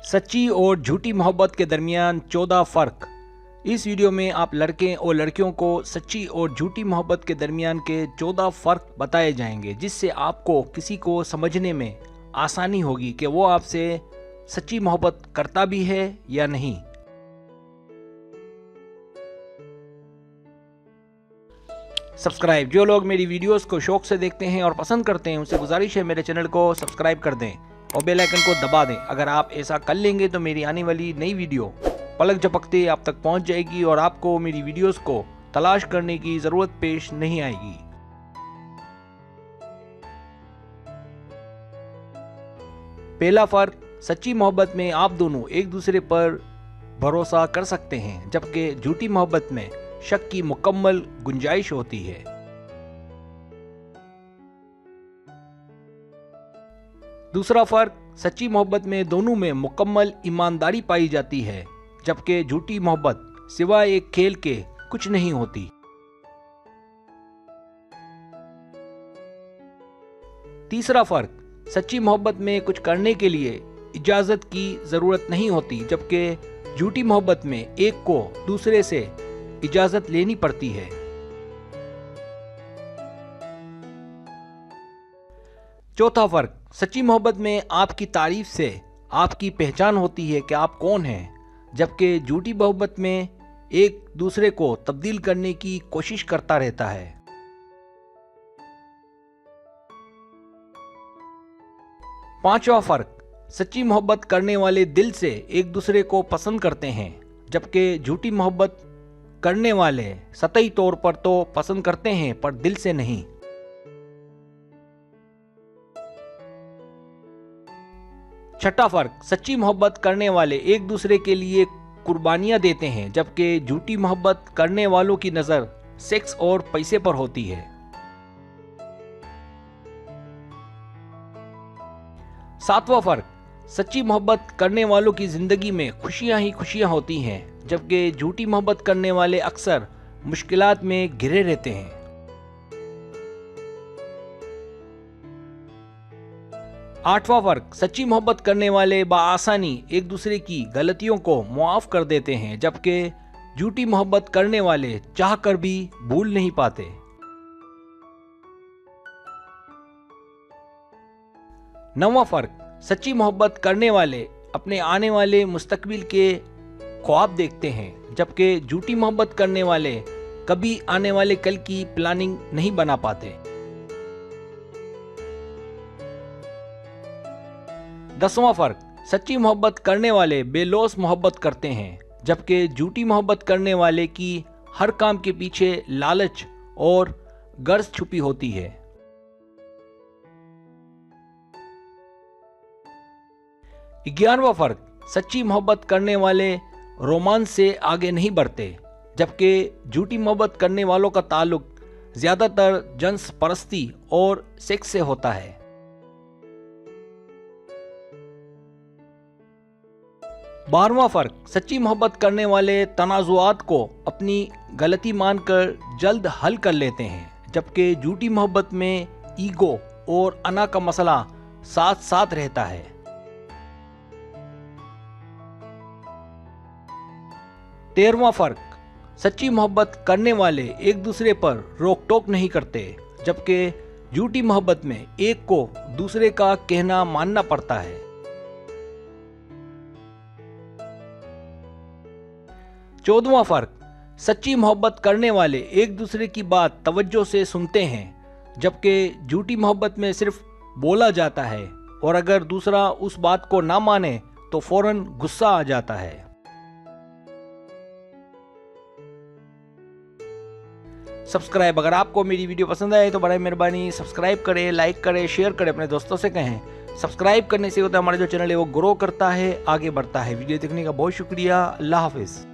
सच्ची और झूठी मोहब्बत के दरमियान 14 फ़र्क। इस वीडियो में आप लड़के और लड़कियों को सच्ची और झूठी मोहब्बत के दरमियान के 14 फ़र्क बताए जाएंगे, जिससे आपको किसी को समझने में आसानी होगी कि वो आपसे सच्ची मोहब्बत करता भी है या नहीं। सब्सक्राइब, जो लोग मेरी वीडियोस को शौक से देखते हैं और पसंद करते हैं उनसे गुजारिश है मेरे चैनल को सब्सक्राइब कर दें और बेल आइकन को दबा दें। अगर आप ऐसा कर लेंगे तो मेरी आने वाली नई वीडियो पलक झपकते आप तक पहुंच जाएगी और आपको मेरी वीडियोस को तलाश करने की ज़रूरत पेश नहीं आएगी। पहला फ़र्क, सच्ची मोहब्बत में आप दोनों एक दूसरे पर भरोसा कर सकते हैं, जबकि झूठी मोहब्बत में शक की मुकम्मल गुंजाइश होती है। दूसरा फर्क, सच्ची मोहब्बत में दोनों में मुकम्मल ईमानदारी पाई जाती है, जबकि झूठी मोहब्बत सिवाय एक खेल के कुछ नहीं होती। तीसरा फर्क, सच्ची मोहब्बत में कुछ करने के लिए इजाजत की जरूरत नहीं होती, जबकि झूठी मोहब्बत में एक को दूसरे से इजाजत लेनी पड़ती है। चौथा फर्क, सच्ची मोहब्बत में आपकी तारीफ से आपकी पहचान होती है कि आप कौन हैं, जबकि झूठी मोहब्बत में एक दूसरे को तब्दील करने की कोशिश करता रहता है। पांचवा फर्क, सच्ची मोहब्बत करने वाले दिल से एक दूसरे को पसंद करते हैं, जबकि झूठी मोहब्बत करने वाले सतही तौर पर तो पसंद करते हैं पर दिल से नहीं। छठा फर्क, सच्ची मोहब्बत करने वाले एक दूसरे के लिए कुर्बानियां देते हैं, जबकि झूठी मोहब्बत करने वालों की नजर सेक्स और पैसे पर होती है। सातवां फर्क, सच्ची मोहब्बत करने वालों की जिंदगी में खुशियां ही खुशियां होती हैं, जबकि झूठी मोहब्बत करने वाले अक्सर मुश्किलात में घिरे रहते हैं। आठवां फर्क, सच्ची मोहब्बत करने वाले बआसानी एक दूसरे की गलतियों को मुआफ कर देते हैं, जबकि झूठी मोहब्बत करने वाले चाहकर भी भूल नहीं पाते। नौवां फर्क, सच्ची मोहब्बत करने वाले अपने आने वाले मुस्तकबिल के ख्वाब देखते हैं, जबकि झूठी मोहब्बत करने वाले कभी आने वाले कल की प्लानिंग नहीं बना पाते। 10वां फर्क, सच्ची मोहब्बत करने वाले बेलौस मोहब्बत करते हैं, जबकि झूठी मोहब्बत करने वाले की हर काम के पीछे लालच और गर्ज छुपी होती है। 11वां फर्क, सच्ची मोहब्बत करने वाले रोमांस से आगे नहीं बढ़ते, जबकि झूठी मोहब्बत करने वालों का ताल्लुक ज्यादातर जिन्स परस्ती और सेक्स से होता है। 12वां फर्क, सच्ची मोहब्बत करने वाले तनाजुआत को अपनी गलती मानकर जल्द हल कर लेते हैं, जबकि झूठी मोहब्बत में ईगो और अना का मसला साथ साथ रहता है। 13वां फर्क, सच्ची मोहब्बत करने वाले एक दूसरे पर रोक टोक नहीं करते, जबकि झूठी मोहब्बत में एक को दूसरे का कहना मानना पड़ता है। 14वां फर्क, सच्ची मोहब्बत करने वाले एक दूसरे की बात तवज्जो से सुनते हैं, जबकि झूठी मोहब्बत में सिर्फ बोला जाता है और अगर दूसरा उस बात को ना माने तो फौरन गुस्सा आ जाता है। सब्सक्राइब, अगर आपको मेरी वीडियो पसंद आए तो बड़ी मेहरबानी सब्सक्राइब करें, लाइक करें, शेयर करें, अपने दोस्तों से कहें। सब्सक्राइब करने से होता है हमारा जो चैनल है वो ग्रो करता है, आगे बढ़ता है। वीडियो देखने का बहुत शुक्रिया। अल्लाह हाफिज़।